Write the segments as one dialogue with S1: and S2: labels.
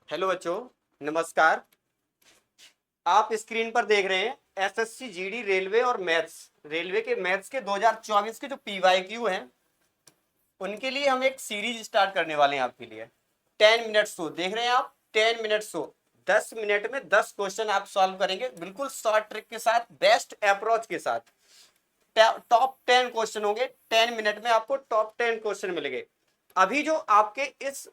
S1: Hello बच्चों, नमस्कार। आप स्क्रीन पर देख रहे हैं एसएससी जीडी रेलवे और मैथ्स। रेलवे के मैथ्स के 2024 के जो पीवाईक्यू हैं उनके लिए हम एक सीरीज स्टार्ट करने वाले हैं आपके लिए। 10 मिनट शो देख रहे हैं आप। 10 मिनट शो, 10 मिनट में 10 क्वेश्चन आप सॉल्व करेंगे, बिल्कुल शॉर्ट ट्रिक के साथ, बेस्ट अप्रोच के साथ। टॉप 10 क्वेश्चन होंगे। 10 मिनट में आपको टॉप 10 क्वेश्चन मिलेंगे। अभी जो आपके इस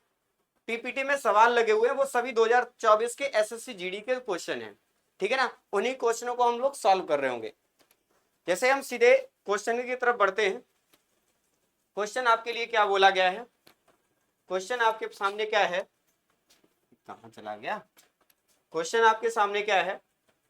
S1: पीपीटी में सवाल लगे हुए हैं वो सभी 2024 के एसएससी जीडी के क्वेश्चन हैं, ठीक है ना। उन्हीं क्वेश्चनों को हम लोग सॉल्व कर रहे होंगे। जैसे हम सीधे क्वेश्चन की तरफ बढ़ते हैं। क्वेश्चन आपके लिए क्या बोला गया है? क्वेश्चन आपके सामने क्या है? कहां चला गया? क्वेश्चन आपके सामने क्या है?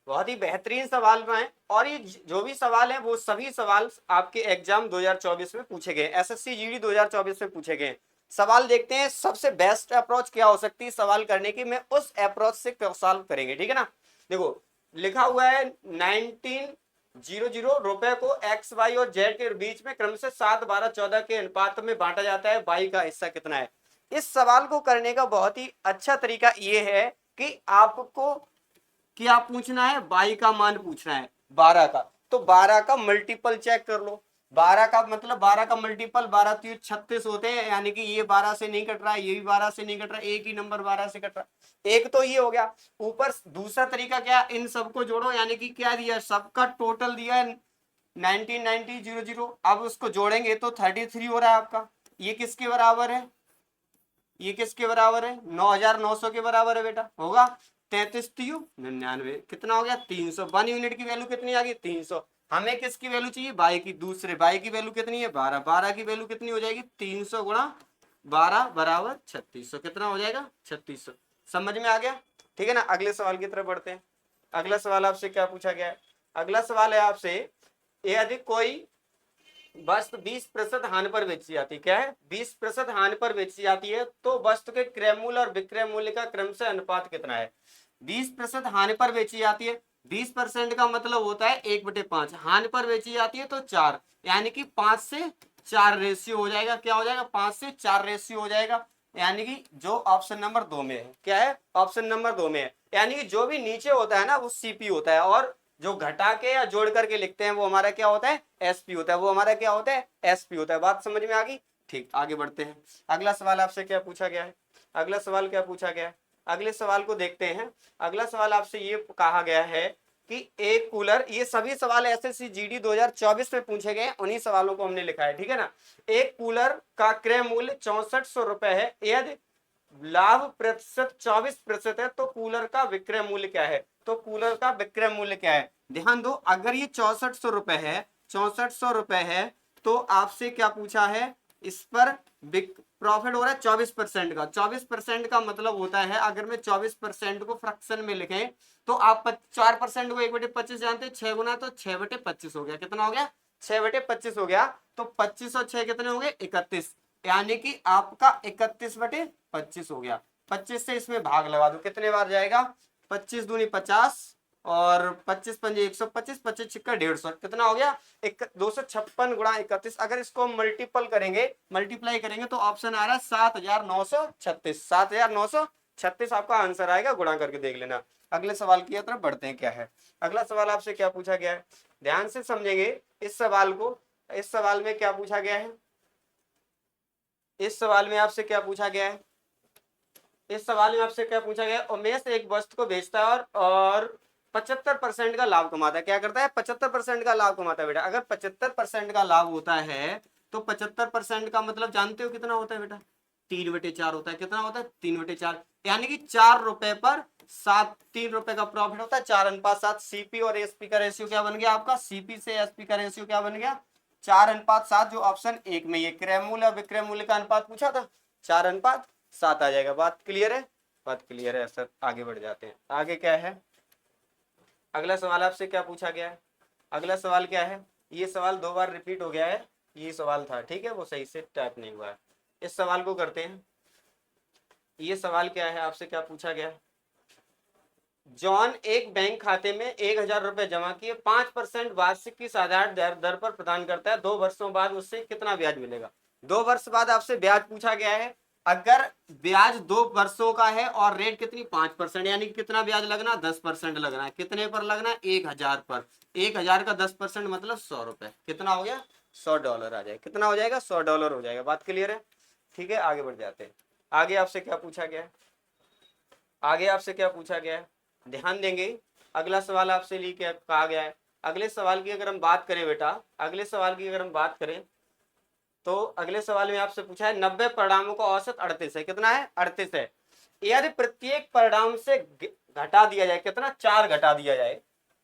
S1: बहुत ही बेहतरीन सवाल हैं और ये जो भी सवाल हैं वो सभी सवाल आपके एग्जाम 2024 में पूछे गए, एसएससी जीडी 2024 में पूछे गए। सवाल देखते हैं सबसे बेस्ट अप्रोच क्या हो सकती है सवाल करने की, मैं उस अप्रोच से सॉल्व करेंगे, ठीक है ना। देखो लिखा हुआ है 1900 रुपए को एक्स वाई और जेड के बीच में क्रम से 7, 12, 14 के अनुपात में बांटा जाता है, वाई का हिस्सा कितना है। इस सवाल को करने का बहुत ही अच्छा तरीका यह है कि आपको क्या पूछना है, बाई का मान पूछना है 12 का। तो 12 का मल्टीपल चेक कर लो। 12 का मतलब 12 का मल्टीपल 12 तो 36 होते हैं, यानी कि ये 12 से नहीं कट रहा है, ये भी 12 से नहीं कट रहा है, एक ही नंबर 12 से कट रहा है। एक तो ये हो गया। ऊपर दूसरा तरीका क्या, इन सबको जोड़ो, यानी कि क्या दिया, सबका टोटल दिया है 1990 अब उसको जोड़ेंगे तो 33 हो रहा है आपका। ये किसके बराबर है? ये किसके बराबर है? 9900 के बराबर है बेटा, होगा। 33 कितना हो गया? 300। 1 यूनिट की वैल्यू कितनी आ गई? 300। हमें किसकी वैल्यू चाहिए? बाई की। दूसरे बाई की वैल्यू कितनी है? 12। 12 की वैल्यू कितनी हो जाएगी? 300 गुणा 12 बराबर 3600। कितना हो जाएगा? 3600। समझ में आ गया? ठीक है ना। अगले सवाल की तरफ बढ़ते हैं। अगला सवाल आपसे क्या पूछा गया है? अगला सवाल है आपसे, यदि कोई वस्तु 20% हानि पर बेची जाती है, क्या है? 20% हानि पर बेची जाती है तो वस्तु के क्रय मूल्य और विक्रय मूल्य का क्रम से अनुपात कितना है? 20% हानि पर बेची जाती है, 20% का मतलब होता है 1/5। हानि पर बेची जाती है तो 4, यानी कि 5 से 4 रेशियो हो जाएगा। क्या हो जाएगा? 5 से 4 रेशियो हो जाएगा, यानी कि जो ऑप्शन नंबर 2 में है। क्या है? ऑप्शन नंबर 2 में है। यानी कि जो भी नीचे होता है ना वो सीपी होता है, और जो घटा के या जोड़ करके लिखते हैं वो हमारा क्या होता है? एसपी होता है। वो हमारा क्या होता है? एसपी होता है। बात समझ में आ गई? ठीक, आगे बढ़ते हैं। अगला सवाल आपसे क्या पूछा गया है? अगला सवाल क्या पूछा गया है? अगले सवाल को देखते हैं। अगला सवाल आपसे ये कहा गया है कि एक कूलर, ये सभी सवाल एसएससी जीडी 2024 में पूछे गए, उन्हीं सवालों को हमने लिखा है, ठीक है ना। एक कूलर का क्रय मूल्य 6400 रुपए है, यदि लाभ प्रतिशत 24% है तो कूलर का विक्रय मूल्य क्या है? तो कूलर का विक्रय मूल्य क्या है? ध्यान दो, अगर ये 6400 रुपए है, 6400 रुपए है, तो आपसे क्या पूछा है? इस पर प्रॉफिट हो रहा है 24% का। 24% का मतलब होता है, अगर मैं 24% को फ्रैक्शन में लिखें तो आप 4% को 1/25 जानते हैं, 6 गुना तो 6/25 हो गया। कितना हो गया? 6/25 हो गया। तो 25 और 6 कितने हो गए? 31, यानी कि आपका 31/25 हो गया। 25 से इसमें भाग लगा दो, कितने बार जाएगा? 25 दूनी 50 और 25 पंजे 125, 25 छिक्का 150, कितना हो गया? 256 गुणा 31। अगर इसको मल्टीपल करेंगे, मल्टीप्लाई करेंगे तो ऑप्शन आ रहा है 7936। 7936 आपका आंसर आएगा, गुणा करके देख लेना। अगले सवाल की तरफ बढ़ते हैं। क्या है अगला सवाल? आपसे क्या पूछा गया है? ध्यान से समझेंगे इस सवाल को। इस सवाल में क्या पूछा गया है? इस सवाल में आपसे क्या पूछा गया है? इस सवाल में आपसे क्या पूछा गया है? उमेश एक वस्तु को बेचता है और 75% का लाभ कमाता है। क्या करता है? 75% का लाभ कमाता है बेटा। अगर 75% का लाभ होता है तो 75% का मतलब जानते हो कितना होता है बेटा? 3/4 होता है। कितना होता है? 3/4, यानी कि 4 रुपए पर 7, 3 रुपए का प्रॉफिट होता है। 4:7। सीपी और एसपी का रेशियो क्या बन गया आपका? सीपी से एसपी का रेशियो क्या बन गया? 4:7, जो ऑप्शन 1 में ये क्रय मूल्य और विक्रय मूल्य का अनुपात पूछा था, 4:7 आ जाएगा। बात क्लियर है? बात क्लियर है सर। आगे बढ़ जाते हैं। आगे क्या है? अगला सवाल आपसे क्या पूछा गया है? अगला सवाल क्या है? ये सवाल 2 बार रिपीट हो गया है। ये सवाल था, ठीक है, वो सही से टाइप नहीं हुआ है। इस सवाल को करते हैं। ये सवाल क्या है? आपसे क्या पूछा गया है? जॉन एक बैंक खाते में 1000 रुपए जमा किए, 5% वार्षिक की साधारण दर पर प्रदान करता है। 2 वर्षों बाद उससे कितना ब्याज मिलेगा? 2 वर्ष बाद आपसे ब्याज पूछा गया है। अगर ब्याज 2 वर्षों का है और रेट कितनी 5%, यानी कि कितना ब्याज लगना 10% लगना है। कितने पर लगना है 1000 पर। 1000 का 10% मतलब 100 रुपए। कितना हो गया $100 आ जाएगा। कितना हो जाएगा $100 हो जाएगा। बात क्लियर है। ठीक है आगे बढ़ जाते हैं। आगे आपसे क्या पूछा गया है, आगे आपसे क्या पूछा गया है ध्यान देंगे। अगला सवाल आपसे लेके कहा गया है। अगले सवाल की अगर हम बात करें बेटा, अगले सवाल की अगर हम बात करें तो अगले सवाल में आपसे पूछा है 90 परिणामों का औसत 38 है। कितना है 38 है। यदि प्रत्येक परिणाम से घटा दिया जाए, कितना 4 घटा दिया जाए,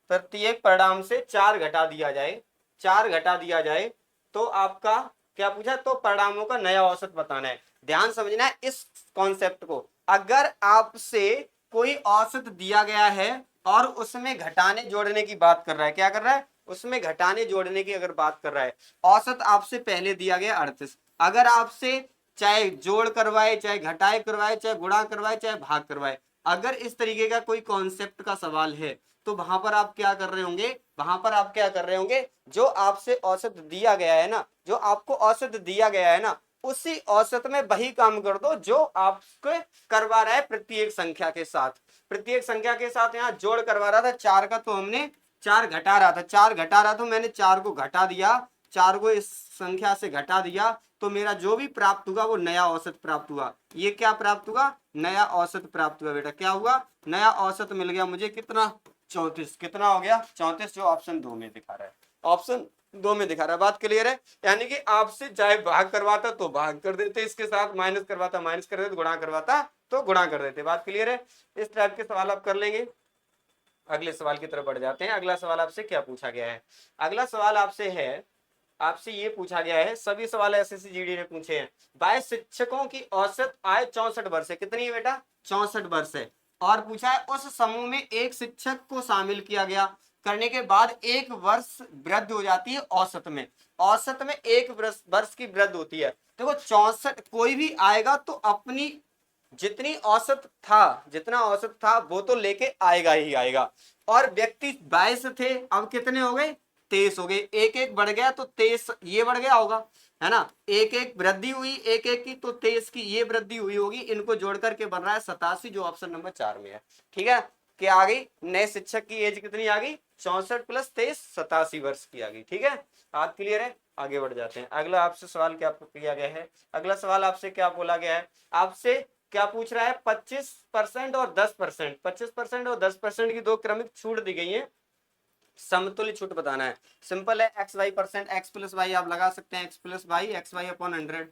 S1: प्रत्येक परिणाम से 4 घटा दिया जाए, 4 घटा दिया जाए तो आपका क्या पूछा, तो परिणामों का नया औसत बताना है। ध्यान समझना है इस कॉन्सेप्ट को। अगर आपसे कोई औसत दिया गया है और उसमें घटाने जोड़ने की बात कर रहा है, क्या कर रहा है उसमें घटाने जोड़ने की अगर बात कर रहा है, औसत आपसे पहले दिया गया 38। अगर आपसे चाहे जोड़ करवाए, चाहे घटाए करवाए, चाहे गुणा करवाए, चाहे भाग करवाए, अगर इस तरीके का कोई कॉन्सेप्ट का सवाल है तो वहां पर आप क्या कर रहे होंगे, वहां पर आप क्या कर रहे होंगे, जो आपसे औसत दिया गया है ना, जो आपको औसत दिया गया है ना, उसी औसत में वही काम कर दो जो आपको करवा रहा है प्रत्येक संख्या के साथ। प्रत्येक संख्या के साथ यहाँ जोड़ करवा रहा था 4 का, तो हमने 4 घटा रहा था, 4 घटा रहा था, मैंने 4 को घटा दिया, 4 को इस संख्या से घटा दिया, तो मेरा जो भी प्राप्त हुआ वो नया औसत प्राप्त हुआ। ये क्या प्राप्त हुआ, नया औसत प्राप्त हुआ बेटा। क्या हुआ, नया औसत मिल गया मुझे। कितना 34। कितना हो गया 34, जो ऑप्शन 2 में दिखा रहा है, ऑप्शन 2 में दिखा रहा है। बात क्लियर है। यानी कि आपसे चाहे भाग करवाता तो भाग कर देते, इसके साथ माइनस करवाता माइनस कर देते, गुणा करवाता तो गुणा कर देते। बात क्लियर है। इस टाइप के सवाल आप कर लेंगे। अगले सवाल की तरफ बढ़ जाते हैं। अगला सवाल आपसे क्या पूछा गया है, अगला सवाल आपसे है, आपसे ये पूछा गया है, सभी सवाल एसएससी जीडी ने पूछे हैं। 22 शिक्षकों की औसत आय 64 वर्ष है। कितनी है बेटा 64 वर्ष है। और पूछा है उस समूह में एक शिक्षक को शामिल किया गया, करने के बाद एक वर्ष वृद्धि हो जाती है औसत में। औसत में एक वर्ष की वृद्धि होती है। देखो 64 कोई भी आएगा तो अपनी जितनी औसत था, जितना औसत था वो तो लेके आएगा ही आएगा। और व्यक्ति 22 थे, अब कितने हो गए 23 हो गए। एक एक बढ़ गया तो 23 ये बढ़ गया होगा, है ना। एक एक वृद्धि हुई एक एक की, तो 23 की ये वृद्धि हुई होगी। इनको जोड़ करके बन रहा है 87, जो ऑप्शन नंबर 4 में है। ठीक है, क्या आ गई, नए शिक्षक की एज कितनी आ गई 64 + 23 87 वर्ष की आ गई। ठीक है, बात क्लियर है। आगे बढ़ जाते हैं। अगला आपसे सवाल क्या किया गया है, अगला सवाल आपसे क्या बोला गया है, आपसे क्या पूछ रहा है 25% और 10%, 25% और 10% की दो क्रमिक छूट दी गई है, समतुल्य छूट बताना है। सिंपल है, X Y percent, X plus Y आप लगा सकते हैं, X plus Y X Y upon 100।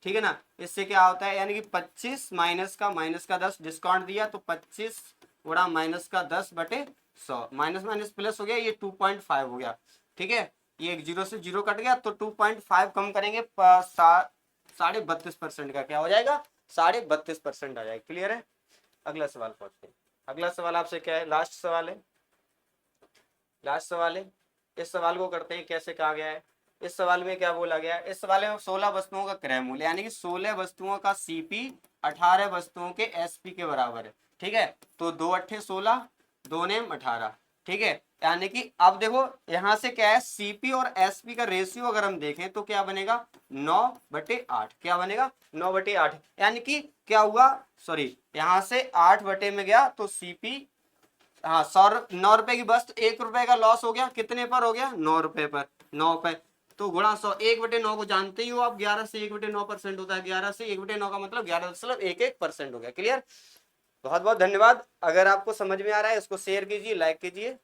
S1: ठीक है ना। इससे क्या होता है, यानी कि 25 माइनस का 10 डिस्काउंट दिया, तो 25 गुणा माइनस का 10 बटे 100, माइनस माइनस प्लस हो गया, ये 2.5 हो गया। ठीक है, ये एक जीरो से जीरो कट गया, तो 2.5 कम करेंगे 32.5% का क्या हो जाएगा 32.5% आ जाएगा। क्लियर है। अगला सवाल पढ़ते हैं। अगला सवाल आपसे क्या है, लास्ट सवाल है, लास्ट सवाल है। इस सवाल को करते हैं, कैसे कहा गया है। इस सवाल में क्या बोला गया है, इस सवाल में 16 वस्तुओं का क्रय मूल्य, यानी कि 16 वस्तुओं का सीपी 18 वस्तुओं के एसपी के बराबर है। ठीक है, तो 2 अट्ठे 16, 2 नेम 18। ठीक है, यानी कि अब देखो यहां से क्या है, सीपी और एसपी का रेशियो अगर हम देखें तो क्या बनेगा 9/8। क्या बनेगा 9/8। यानी कि क्या हुआ, सॉरी यहां से 8 बटे में गया तो सीपी, हाँ 9 रुपए की बस, 1 रुपए का लॉस हो गया। कितने पर हो गया 9 रुपए पर, 9 पे तो गुणा 100, 1/9 को जानते ही हो आप, 11 से 1/9% होता है, 11 से 1/9 का मतलब 11.11% हो गया। क्लियर। बहुत बहुत धन्यवाद। अगर आपको समझ में आ रहा है इसको शेयर कीजिए, लाइक कीजिए।